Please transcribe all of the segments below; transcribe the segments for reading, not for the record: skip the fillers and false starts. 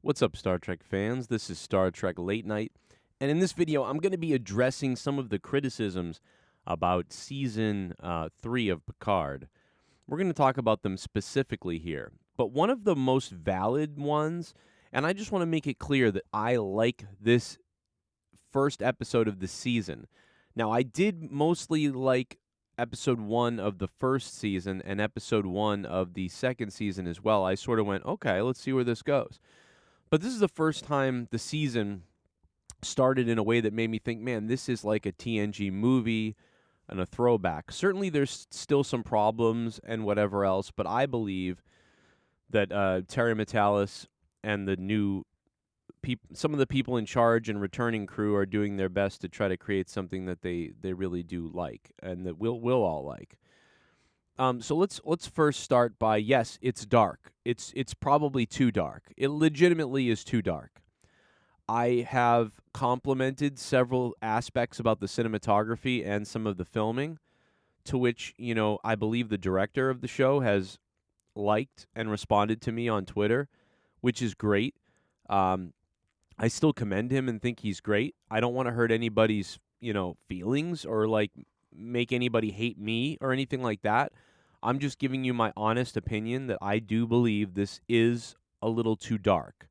What's up, Star Trek fans? This is Star Trek Late Night, and in this video, I'm going to be addressing some of the criticisms about Season 3 of Picard. We're going to talk about them specifically here, but one of the most valid ones, and I just want to make it clear that I like this first episode of the season. Now, I did mostly like episode 1 of the first season and episode 1 of the second season as well. I sort of went, okay, let's see where this goes. But this is the first time the season started in a way that made me think, man, this is like a TNG movie and a throwback. Certainly there's still some problems and whatever else, but I believe that Terry Matalas and the new some of the people in charge and returning crew are doing their best to try to create something that they really do like and that we'll all like. So let's first start by, yes, it's dark. It's probably too dark. It legitimately is too dark. I have complimented several aspects about the cinematography and some of the filming, to which, I believe the director of the show has liked and responded to me on Twitter, which is great. I still commend him and think he's great. I don't want to hurt anybody's, feelings or like make anybody hate me or anything like that. I'm just giving you my honest opinion that I do believe this is a little too dark.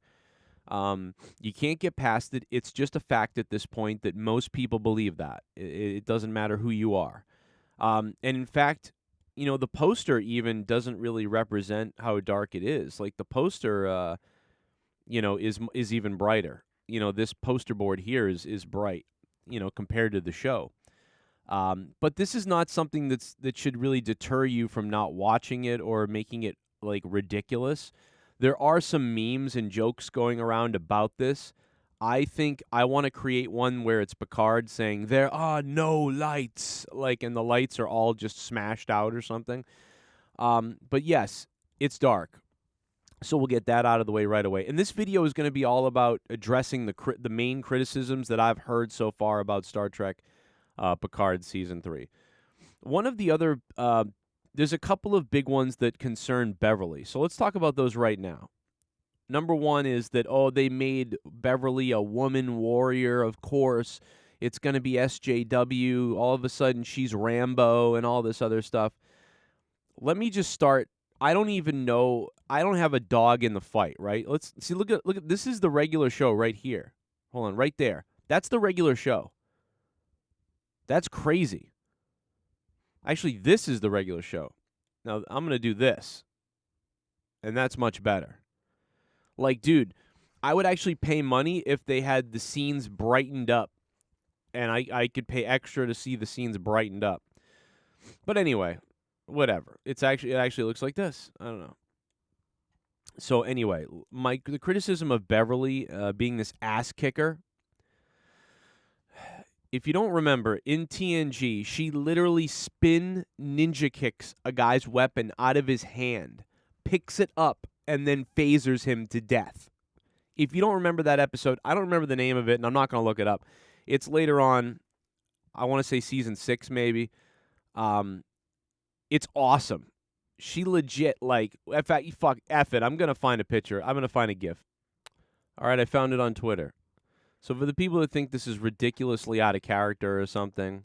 You can't get past it. It's just a fact at this point that most people believe that. It doesn't matter who you are. And in fact, the poster even doesn't really represent how dark it is. Like the poster, is even brighter. This poster board here is bright, compared to the show. But this is not something that should really deter you from not watching it or making it like ridiculous. There are some memes and jokes going around about this. I think I want to create one where it's Picard saying there are no lights, like, and the lights are all just smashed out or something. But yes, it's dark. So we'll get that out of the way right away. And this video is going to be all about addressing the main criticisms that I've heard so far about Star Trek Picard Season 3. One of the other, there's a couple of big ones that concern Beverly. So let's talk about those right now. Number one is that, they made Beverly a woman warrior, of course. It's going to be SJW. All of a sudden, she's Rambo and all this other stuff. Let me just start. I don't even know. I don't have a dog in the fight, right? Let's see. Look at this is the regular show right here. Hold on, right there. That's the regular show. That's crazy. Actually, this is the regular show. Now, I'm going to do this. And that's much better. Like, dude, I would actually pay money if they had the scenes brightened up. And I could pay extra to see the scenes brightened up. But anyway, whatever. It actually looks like this. I don't know. So anyway, the criticism of Beverly being this ass kicker. If you don't remember, in TNG, she literally spin ninja kicks a guy's weapon out of his hand, picks it up, and then phasers him to death. If you don't remember that episode, I don't remember the name of it, and I'm not going to look it up. It's later on, I want to say season 6 maybe. It's awesome. She legit, like, in fact, F it, I'm going to find a picture. I'm going to find a GIF. All right, I found it on Twitter. So for the people that think this is ridiculously out of character or something,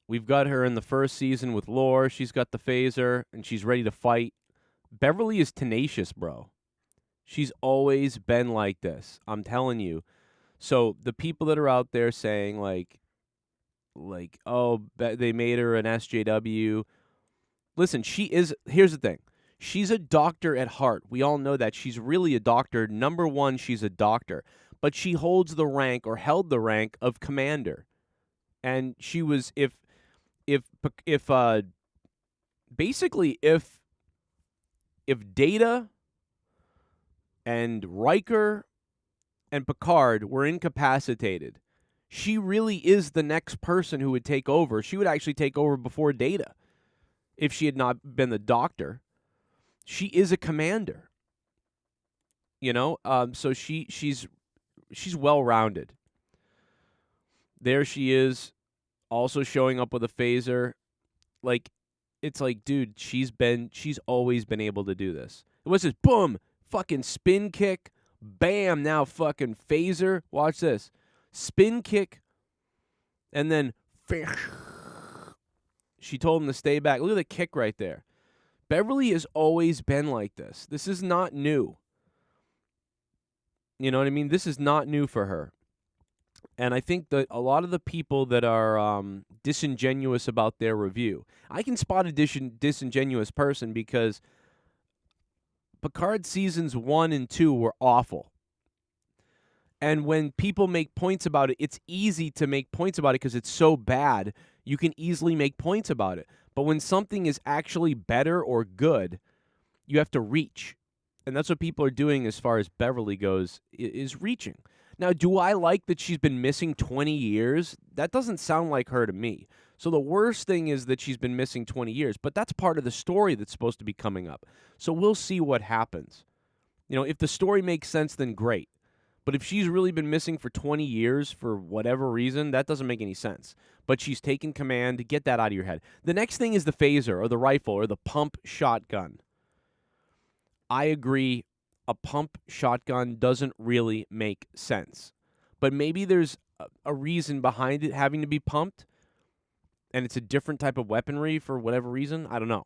we've got her in the first season with Lore. She's got the phaser, and she's ready to fight. Beverly is tenacious, bro. She's always been like this. I'm telling you. So the people that are out there saying, like, they made her an SJW. Listen, here's the thing. She's a doctor at heart. We all know that. She's really a doctor. Number one, she's a doctor. But she holds the rank, or held the rank, of commander. And she was, basically, if Data and Riker and Picard were incapacitated, she really is the next person who would take over. She would actually take over before Data if she had not been the doctor. She is a commander. So she's well-rounded. There she is, also showing up with a phaser. Like, it's like, dude, she's always been able to do this. It was just boom, fucking spin kick, Bam, now fucking phaser. Watch this. Spin kick, and then she told him to stay back. Look at the kick right there. Beverly has always been like this. This is not new. You know what I mean? This is not new for her. And I think that a lot of the people that are disingenuous about their review, I can spot a disingenuous person because Picard seasons 1 and 2 were awful. And when people make points about it, it's easy to make points about it because it's so bad. You can easily make points about it. But when something is actually better or good, you have to reach. And that's what people are doing as far as Beverly goes, is reaching. Now, do I like that she's been missing 20 years? That doesn't sound like her to me. So the worst thing is that she's been missing 20 years, but that's part of the story that's supposed to be coming up. So we'll see what happens. You know, if the story makes sense, then great. But if she's really been missing for 20 years for whatever reason, that doesn't make any sense. But she's taken command. Get that out of your head. The next thing is the phaser or the rifle or the pump shotgun. I agree. A pump shotgun doesn't really make sense. But maybe there's a reason behind it having to be pumped, and it's a different type of weaponry for whatever reason. I don't know.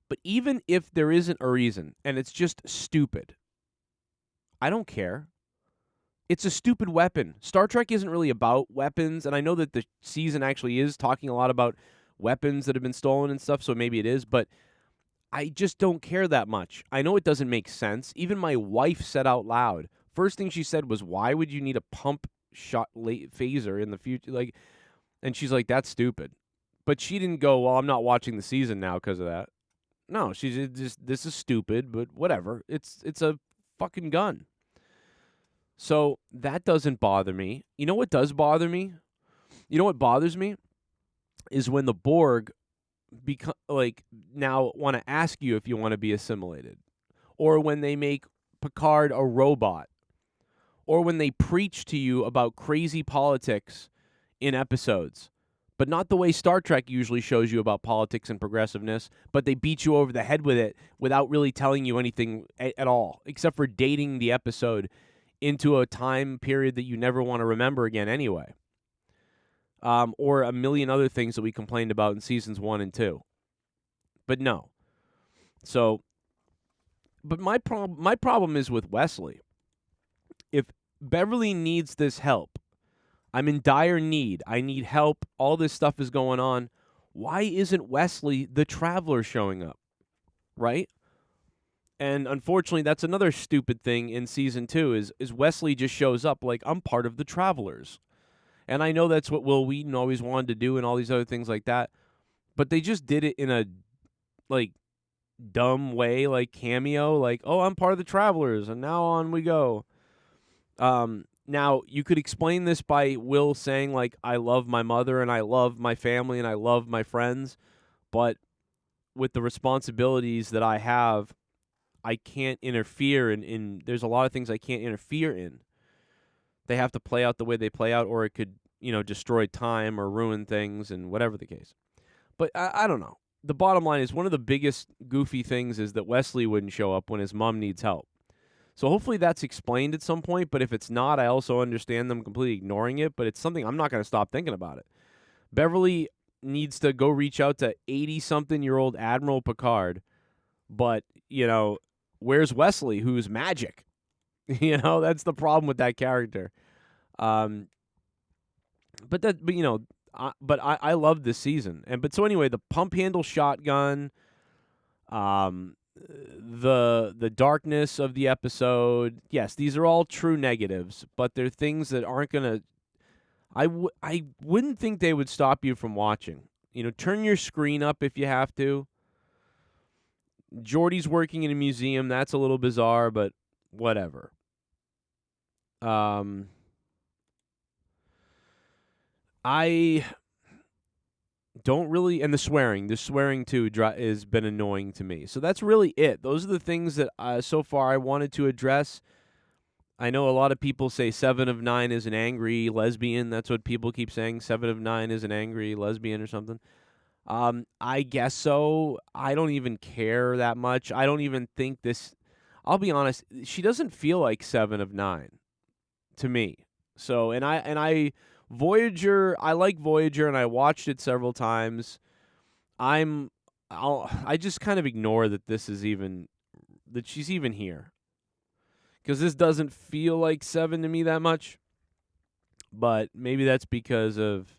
But even if there isn't a reason, and it's just stupid, I don't care. It's a stupid weapon. Star Trek isn't really about weapons, and I know that the season actually is talking a lot about weapons that have been stolen and stuff, so maybe it is, but I just don't care that much. I know it doesn't make sense. Even my wife said out loud, first thing she said was, why would you need a pump shot phaser in the future? Like, and she's like, that's stupid. But she didn't go, well, I'm not watching the season now because of that. No, she's just, this is stupid, but whatever. It's a fucking gun. So that doesn't bother me. You know what does bother me? You know what bothers me? Is when the Borg now want to ask you if you want to be assimilated. Or when they make Picard a robot. Or when they preach to you about crazy politics in episodes. But not the way Star Trek usually shows you about politics and progressiveness, but they beat you over the head with it without really telling you anything at all, except for dating the episode into a time period that you never want to remember again anyway. Or a million other things that we complained about in seasons 1 and 2. But no. So, but my problem is with Wesley. If Beverly needs this help, I'm in dire need. I need help. All this stuff is going on. Why isn't Wesley the Traveler showing up? Right? And unfortunately, that's another stupid thing in season 2 is Wesley just shows up like, I'm part of the Travelers. And I know that's what Will Wheaton always wanted to do and all these other things like that. But they just did it in a, like, dumb way, like cameo. Like, oh, I'm part of the Travelers, and now on we go. Now, you could explain this by Will saying, like, I love my mother, and I love my family, and I love my friends. But with the responsibilities that I have, I can't interfere in there's a lot of things I can't interfere in. They have to play out the way they play out, or it could, destroy time or ruin things and whatever the case. But I don't know. The bottom line is one of the biggest goofy things is that Wesley wouldn't show up when his mom needs help. So hopefully that's explained at some point, but if it's not, I also understand them completely ignoring it, but it's something I'm not going to stop thinking about it. Beverly needs to go reach out to 80-something-year-old Admiral Picard, but, where's Wesley, who's magic? That's the problem with that character. But I love this season. So anyway, the pump handle shotgun, the darkness of the episode. Yes, these are all true negatives, but they're things that aren't gonna. I wouldn't think they would stop you from watching. Turn your screen up if you have to. Geordi's working in a museum. That's a little bizarre, but whatever. I don't really, and the swearing too has been annoying to me. So that's really it. Those are the things that so far I wanted to address. I know a lot of people say 7 of 9 is an angry lesbian. That's what people keep saying. 7 of 9 is an angry lesbian or something. I guess so. I don't even care that much. I don't even think this. I'll be honest, she doesn't feel like 7 of 9 to me. So, and I Voyager, I like Voyager and I watched it several times. I just kind of ignore that that she's even here. Cuz this doesn't feel like 7 to me that much. But maybe that's because of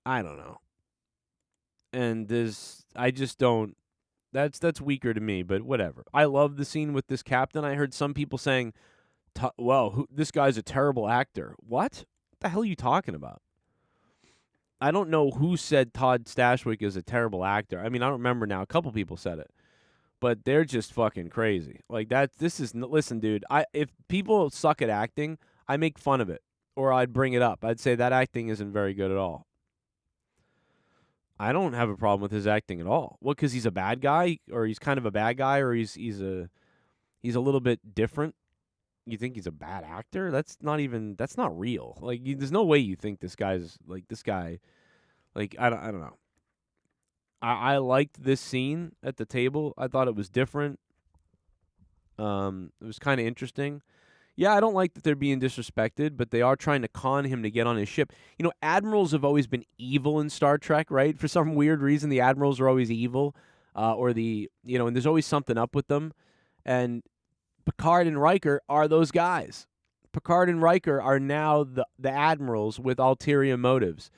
I don't know. And I just don't that's weaker to me, but whatever. I love the scene with this captain. I heard some people saying, well, this guy's a terrible actor. What the hell are you talking about? I don't know who said Todd Stashwick is a terrible actor. I mean, I don't remember now. A couple people said it. But they're just fucking crazy. Like listen, dude, if people suck at acting, I make fun of it or I'd bring it up. I'd say that acting isn't very good at all. I don't have a problem with his acting at all. What, cuz he's a bad guy or he's kind of a bad guy or he's a little bit different? You think he's a bad actor? That's not real. Like there's no way you think this guy. Like I don't know. I liked this scene at the table. I thought it was different. It was kind of interesting. Yeah, I don't like that they're being disrespected, but they are trying to con him to get on his ship. You know, admirals have always been evil in Star Trek, right? For some weird reason, the admirals are always evil, and there's always something up with them. And Picard and Riker are those guys. Picard and Riker are now the admirals with ulterior motives,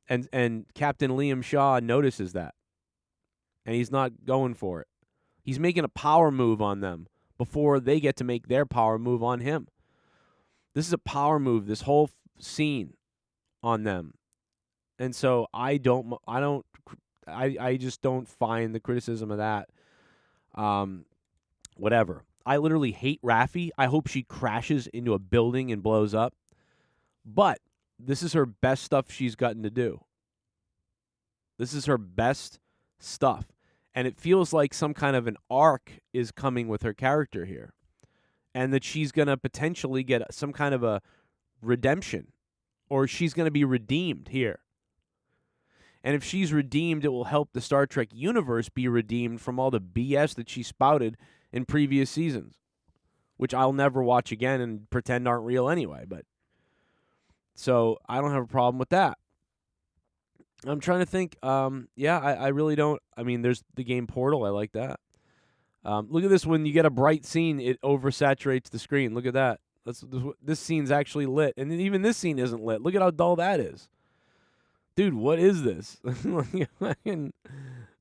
and Captain Liam Shaw notices that, and he's not going for it. He's making a power move on them before they get to make their power move on him. This is a power move, this whole scene on them. And so I just don't find the criticism of that whatever. I literally hate Raffi. I hope she crashes into a building and blows up. But this is her best stuff she's gotten to do. This is her best stuff. And it feels like some kind of an arc is coming with her character here. And that she's going to potentially get some kind of a redemption. Or she's going to be redeemed here. And if she's redeemed, it will help the Star Trek universe be redeemed from all the BS that she spouted in previous seasons. Which I'll never watch again and pretend aren't real anyway. But so I don't have a problem with that. I'm trying to think. I really don't. I mean, there's the game Portal. I like that. Look at this. When you get a bright scene, it oversaturates the screen. Look at that. This scene's actually lit. And even this scene isn't lit. Look at how dull that is. Dude, what is this? I don't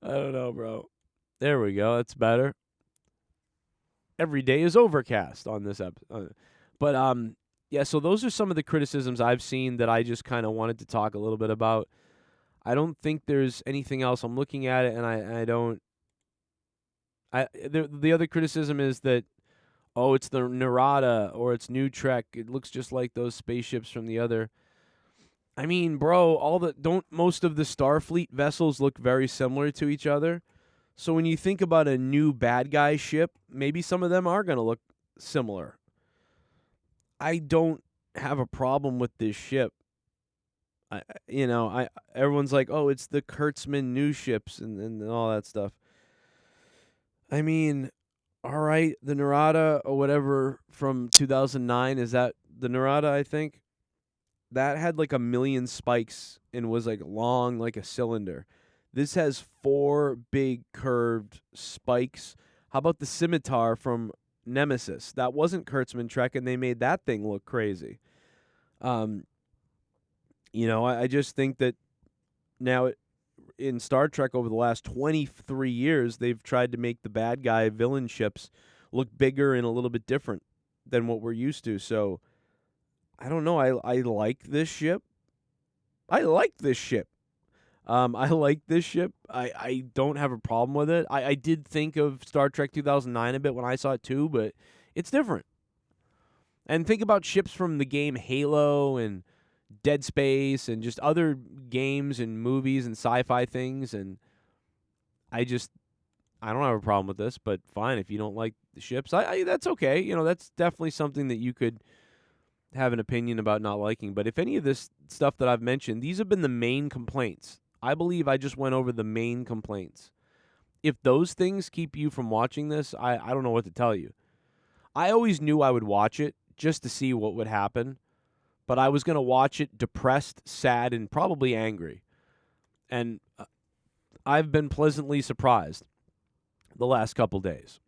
know, bro. There we go. That's better. Every day is overcast on this episode. But, yeah, so those are some of the criticisms I've seen that I just kind of wanted to talk a little bit about. I don't think there's anything else. I'm looking at it, and I don't. The other criticism is that, it's the Narada or it's New Trek. It looks just like those spaceships from the other. I mean, bro, most of the Starfleet vessels look very similar to each other. So when you think about a new bad guy ship, maybe some of them are going to look similar. I don't have a problem with this ship. Everyone's like, oh, it's the Kurtzman new ships and all that stuff. I mean, all right, the Narada or whatever from 2009, is that the Narada, I think? That had like 1 million spikes and was like long like a cylinder. This has 4 big curved spikes. How about the scimitar from Nemesis? That wasn't Kurtzman Trek, and they made that thing look crazy. I just think that now in Star Trek over the last 23 years, they've tried to make the bad guy villain ships look bigger and a little bit different than what we're used to. So, I don't know. I like this ship. I like this ship. I don't have a problem with it. I did think of Star Trek 2009 a bit when I saw it too, but it's different. And think about ships from the game Halo and Dead Space and just other games and movies and sci-fi things, and I don't have a problem with this, but fine if you don't like the ships. That's okay. That's definitely something that you could have an opinion about not liking. But if any of this stuff that I've mentioned, these have been the main complaints. I believe I just went over the main complaints. if those things keep you from watching this, I don't know what to tell you. I always knew I would watch it just to see what would happen, but I was going to watch it depressed, sad, and probably angry. And I've been pleasantly surprised the last couple days.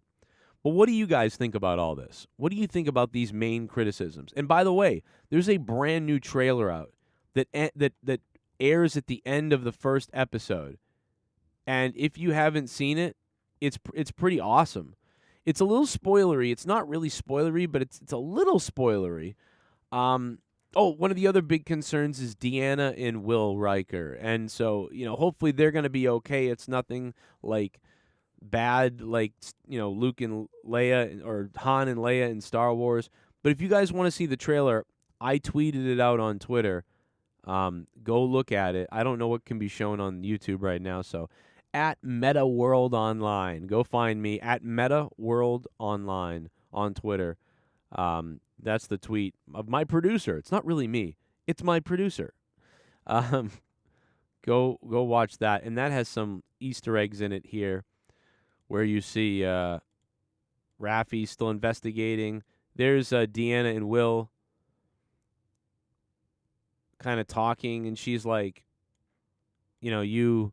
But what do you guys think about all this? What do you think about these main criticisms? And by the way, there's a brand new trailer out that airs at the end of the first episode. And if you haven't seen it, it's pretty awesome. It's a little spoilery. It's not really spoilery, but it's a little spoilery. One of the other big concerns is Deanna and Will Riker. And so, hopefully they're going to be okay. It's nothing like bad like, Luke and Leia or Han and Leia in Star Wars. But if you guys want to see the trailer, I tweeted it out on Twitter. Go look at it. I don't know what can be shown on YouTube right now, so at Meta World Online. Go find me at Meta World Online on Twitter. That's the tweet of my producer. It's not really me. It's my producer. Go watch that. And that has some Easter eggs in it here where you see Raffi still investigating. There's Deanna and Will kind of talking, and she's like, you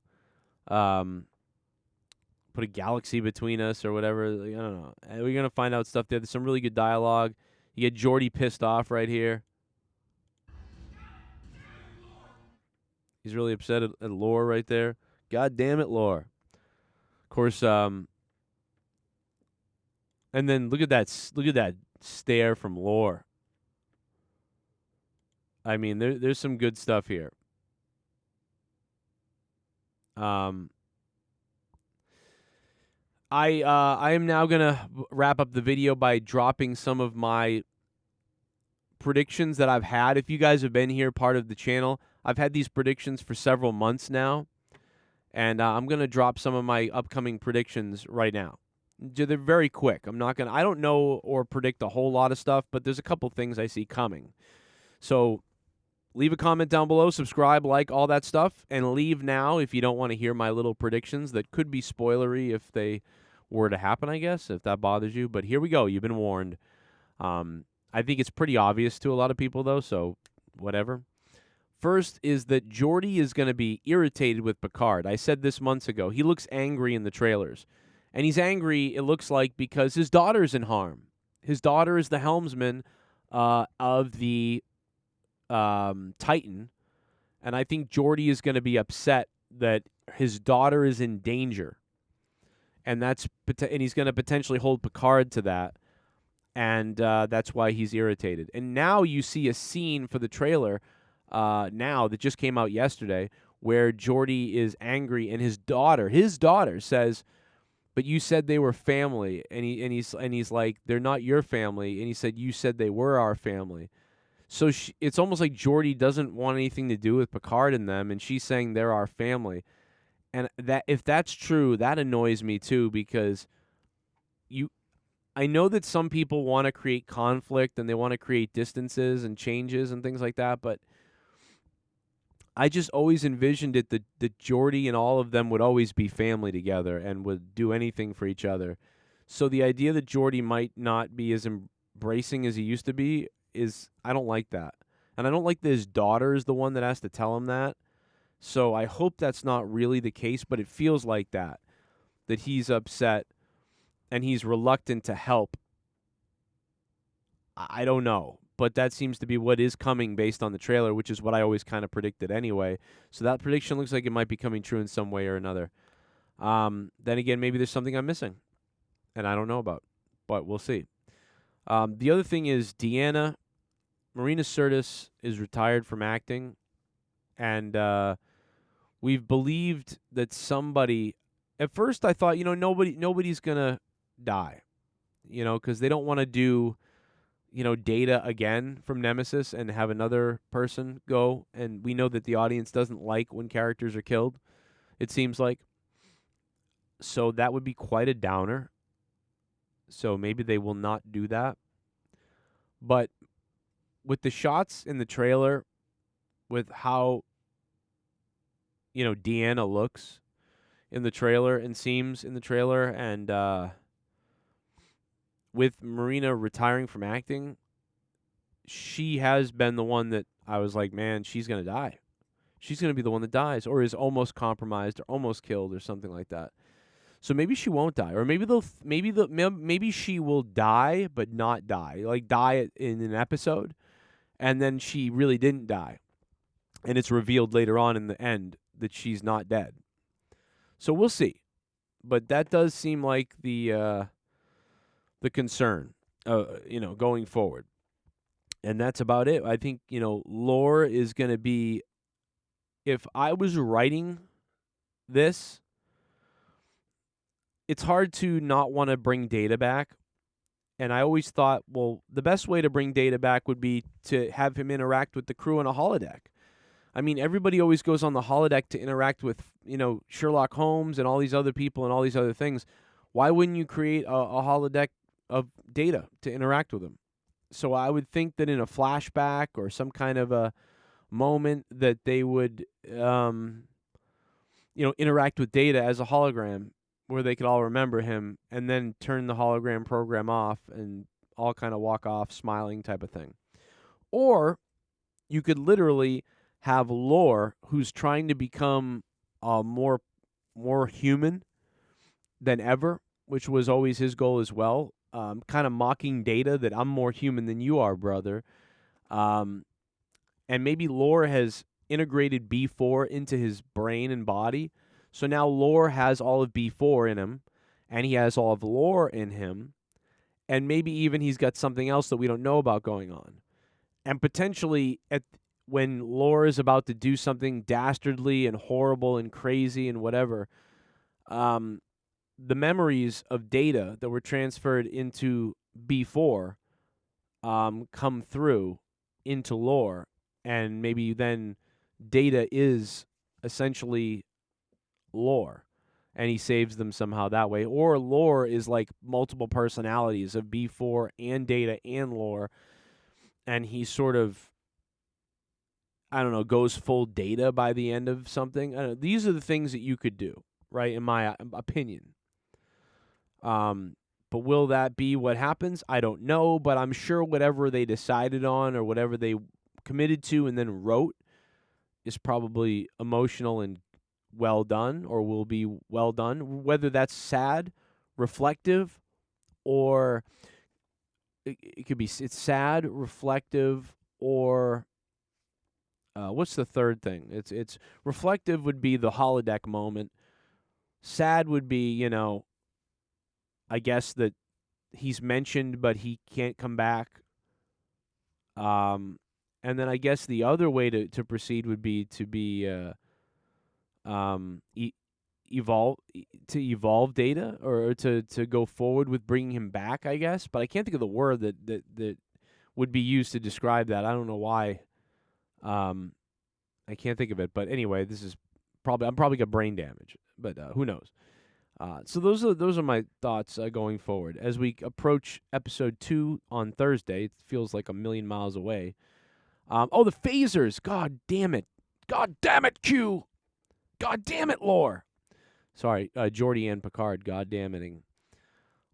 put a galaxy between us or whatever. Like, I don't know. We're going to find out stuff there. There's some really good dialogue. You get Geordi pissed off right here. He's really upset at Lore right there. God damn it, Lore. Of course, and then look at that stare from Lore. I mean, there's some good stuff here. I am now going to wrap up the video by dropping some of my predictions that I've had. If you guys have been here, part of the channel, I've had these predictions for several months now, and I'm going to drop some of my upcoming predictions right now. They're very quick. I don't know or predict a whole lot of stuff, but there's a couple things I see coming. So leave a comment down below, subscribe, like, all that stuff, and leave now if you don't want to hear my little predictions that could be spoilery if they were to happen, I guess, if that bothers you. But here we go. You've been warned. I think it's pretty obvious to a lot of people, though, so whatever. First is that Geordi is going to be irritated with Picard. I said this months ago. He looks angry in the trailers. And he's angry, it looks like, because his daughter's in harm. His daughter is the helmsman of the Titan, and I think Geordi is going to be upset that his daughter is in danger, and he's going to potentially hold Picard to that, and that's why he's irritated. And now you see a scene for the trailer now that just came out yesterday where Geordi is angry, and his daughter says, "But you said they were family," and he's like, "They're not your family," and he said, "You said they were our family." So it's almost like Geordi doesn't want anything to do with Picard and them, and she's saying they're our family. And that if that's true, that annoys me too, because I know that some people want to create conflict and they want to create distances and changes and things like that, but I just always envisioned it that Geordi and all of them would always be family together and would do anything for each other. So the idea that Geordi might not be as embracing as he used to be I don't like that. And I don't like that his daughter is the one that has to tell him that. So I hope that's not really the case, but it feels like that he's upset and he's reluctant to help. I don't know, but that seems to be what is coming based on the trailer, which is what I always kind of predicted anyway. So that prediction looks like it might be coming true in some way or another. Then again, maybe there's something I'm missing and I don't know about, but we'll see. The other thing is Marina Sirtis is retired from acting, and we've believed that somebody. At first, I thought, nobody's gonna die, because they don't want to do, Data again from Nemesis and have another person go, and we know that the audience doesn't like when characters are killed. It seems like, so that would be quite a downer. So maybe they will not do that. But with the shots in the trailer, with how, Deanna looks, in the trailer and seems in the trailer, and with Marina retiring from acting, she has been the one that I was like, man, she's going to die. She's going to be the one that dies or is almost compromised or almost killed or something like that. So maybe she won't die, or maybe she will die but not die, like die in an episode, and then she really didn't die, and it's revealed later on in the end that she's not dead. So we'll see, but that does seem like the concern, going forward, and that's about it. I think lore is going to be. If I was writing this, it's hard to not want to bring Data back. And I always thought, well, the best way to bring Data back would be to have him interact with the crew on a holodeck. I mean, everybody always goes on the holodeck to interact with, Sherlock Holmes and all these other people and all these other things. Why wouldn't you create a holodeck of Data to interact with him? So I would think that in a flashback or some kind of a moment that they would, interact with Data as a hologram, where they could all remember him, and then turn the hologram program off and all kind of walk off smiling type of thing. Or you could literally have Lore, who's trying to become more human than ever, which was always his goal as well, kind of mocking Data that I'm more human than you are, brother. And maybe Lore has integrated B4 into his brain and body. So now Lore has all of B4 in him, and he has all of Lore in him, and maybe even he's got something else that we don't know about going on. And potentially, when Lore is about to do something dastardly and horrible and crazy and whatever, the memories of Data that were transferred into B4 come through into Lore, and maybe then Data is essentially Lore, and he saves them somehow that way. Or Lore is like multiple personalities of B4 and Data and Lore, and he sort of, I don't know, goes full Data by the end of something. I don't know. These are the things that you could do, right, in my opinion. But will that be what happens? I don't know, but I'm sure whatever they decided on or whatever they committed to and then wrote is probably emotional and well done, or will be well done. Whether that's sad, reflective, or it could be it's sad, reflective, or what's the third thing? It's reflective would be the holodeck moment. Sad would be, I guess that he's mentioned but he can't come back. And then I guess the other way to proceed would be to be evolve Data, or to go forward with bringing him back, I guess. But I can't think of the word that would be used to describe that. I don't know why. I can't think of it. But anyway, I'm probably got brain damage. But who knows? So those are my thoughts going forward as we approach episode 2 on Thursday. It feels like a million miles away. The phasers! God damn it! God damn it, Q! God damn it, Lore! Sorry, Geordi and Picard. God damn it!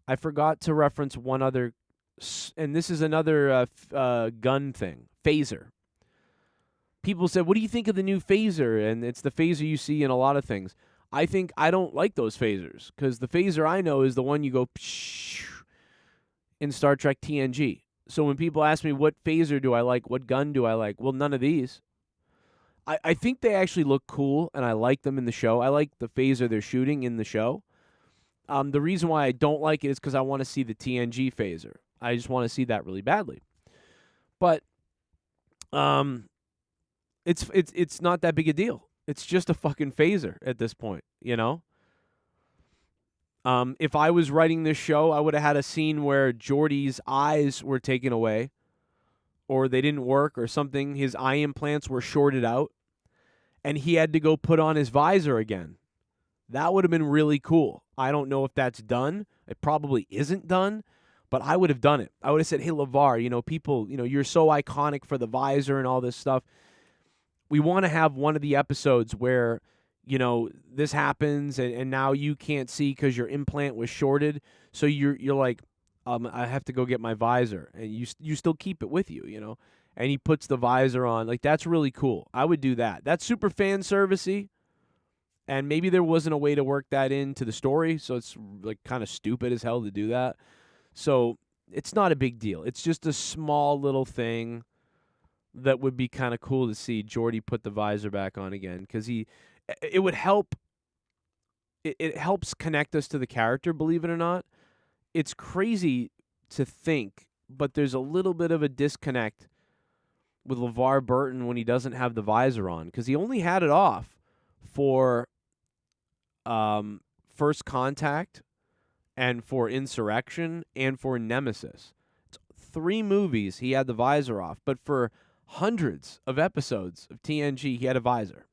I forgot to reference one other, and this is another gun thing. Phaser. People said, "What do you think of the new phaser?" And it's the phaser you see in a lot of things. I don't like those phasers, because the phaser I know is the one you go in Star Trek TNG. So when people ask me what phaser do I like, what gun do I like, well, none of these. I think they actually look cool, and I like them in the show. I like the phaser they're shooting in the show. The reason why I don't like it is because I want to see the TNG phaser. I just want to see that really badly. But it's not that big a deal. It's just a fucking phaser at this point, If I was writing this show, I would have had a scene where Geordi's eyes were taken away, or they didn't work or something. His eye implants were shorted out, and he had to go put on his visor again. That would have been really cool. I don't know if that's done. It probably isn't done, but I would have done it. I would have said, hey, LeVar, people, you're so iconic for the visor and all this stuff. We want to have one of the episodes where this happens, and now you can't see because your implant was shorted. So you're like, I have to go get my visor, and you still keep it with you, And he puts the visor on. Like, that's really cool. I would do that. That's super fan servicey, and maybe there wasn't a way to work that into the story, so it's like kind of stupid as hell to do that. So it's not a big deal. It's just a small little thing that would be kind of cool to see Geordi put the visor back on again, because it would help. It helps connect us to the character, believe it or not. It's crazy to think, but there's a little bit of a disconnect with LeVar Burton when he doesn't have the visor on, because he only had it off for First Contact and for Insurrection and for Nemesis. It's 3 movies he had the visor off, but for hundreds of episodes of TNG, he had a visor.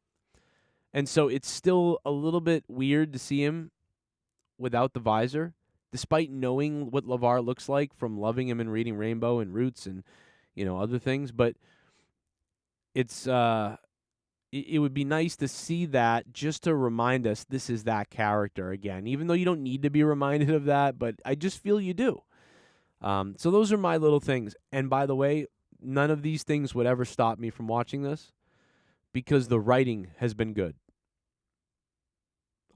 And so it's still a little bit weird to see him without the visor, despite knowing what LeVar looks like from loving him and reading Rainbow and Roots and, other things. But it's it would be nice to see that, just to remind us this is that character again, even though you don't need to be reminded of that, but I just feel you do. So those are my little things. And by the way, none of these things would ever stop me from watching this, because the writing has been good.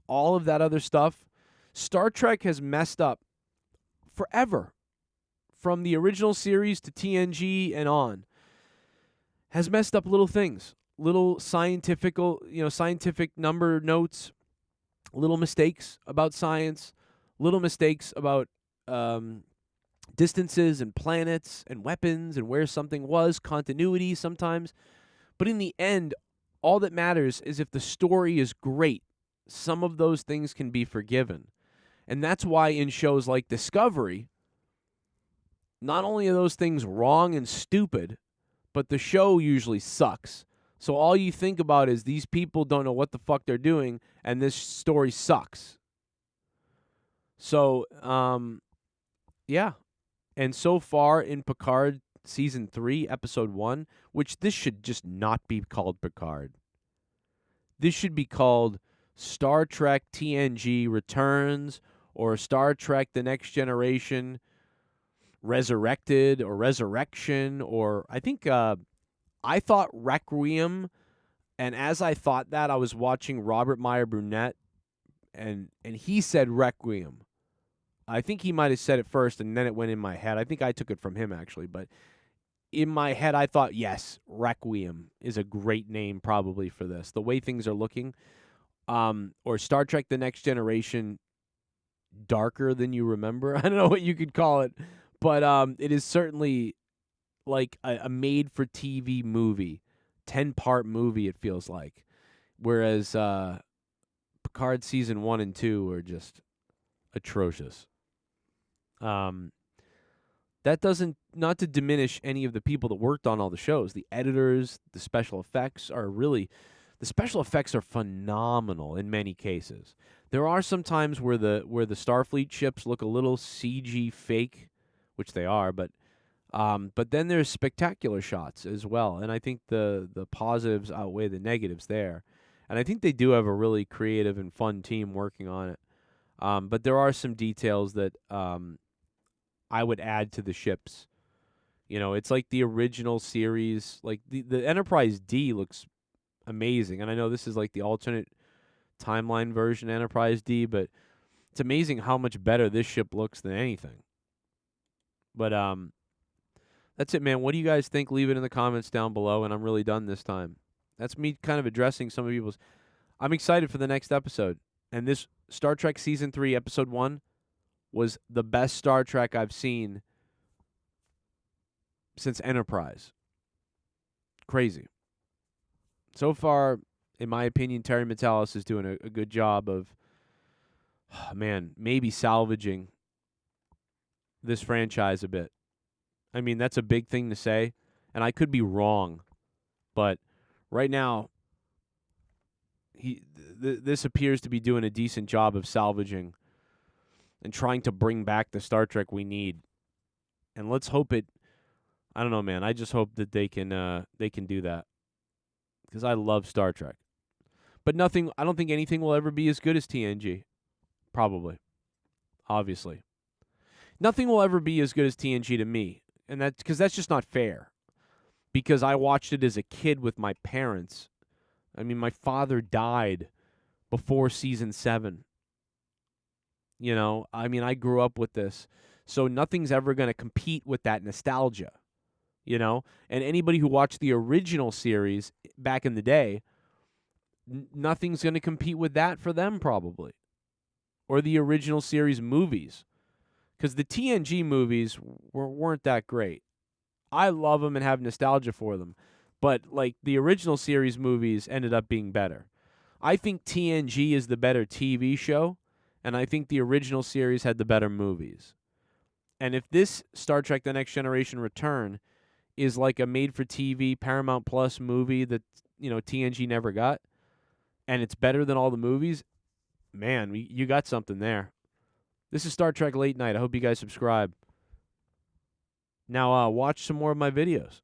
All of that other stuff, Star Trek has messed up forever. From the original series to TNG and on, has messed up little things, little scientific number notes, little mistakes about science, little mistakes about distances and planets and weapons and where something was, continuity sometimes. But in the end, all that matters is if the story is great. Some of those things can be forgiven. And that's why in shows like Discovery, not only are those things wrong and stupid, but the show usually sucks. So all you think about is these people don't know what the fuck they're doing, and this story sucks. So, yeah. And so far in Picard Season 3, Episode 1, which this should just not be called Picard. This should be called Star Trek TNG Returns, or Star Trek The Next Generation Resurrected, or Resurrection, or I think I thought Requiem, and as I thought that, I was watching Robert Meyer Burnett, and he said Requiem. I think he might have said it first, and then it went in my head. I think I took it from him, actually, but in my head, I thought, yes, Requiem is a great name probably for this. The way things are looking, or Star Trek The Next Generation Darker Than You Remember. I don't know what you could call it, but it is certainly like a made-for-TV movie, 10-part movie, it feels like. Whereas Picard Season 1 and 2 are just atrocious. That doesn't, not to diminish any of the people that worked on all the shows. The editors, the special effects are phenomenal in many cases. There are some times where the Starfleet ships look a little CG fake, which they are, but then there's spectacular shots as well, and I think the positives outweigh the negatives there. And I think they do have a really creative and fun team working on it. But there are some details that I would add to the ships. It's like the original series. Like the Enterprise D looks amazing, and I know this is like the alternate timeline version Enterprise D, but it's amazing how much better this ship looks than anything. But that's it, man. What do you guys think? Leave it in the comments down below, and I'm really done this time. That's me kind of addressing some of people's. I'm excited for the next episode, and this Star Trek Season 3, Episode 1 was the best Star Trek I've seen since Enterprise. Crazy. So far, in my opinion, Terry Matalas is doing a good job of, maybe salvaging this franchise a bit. I mean, that's a big thing to say, and I could be wrong, but right now, this appears to be doing a decent job of salvaging and trying to bring back the Star Trek we need. And let's hope it. I don't know, man. I just hope that they can do that, because I love Star Trek. But nothing, I don't think anything will ever be as good as TNG. Probably. Obviously. Nothing will ever be as good as TNG to me. And that's because that's just not fair. Because I watched it as a kid with my parents. I mean, my father died before season 7. You know, I mean, I grew up with this. So nothing's ever going to compete with that nostalgia. You know? And anybody who watched the original series back in the day, nothing's going to compete with that for them probably. Or the original series movies. Because the TNG movies weren't that great. I love them and have nostalgia for them. But, like, the original series movies ended up being better. I think TNG is the better TV show, and I think the original series had the better movies. And if this Star Trek The Next Generation Return is like a made-for-TV Paramount Plus movie that, you know, TNG never got, and it's better than all the movies, man, you got something there. This is Star Trek Late Night. I hope you guys subscribe. Now, watch some more of my videos.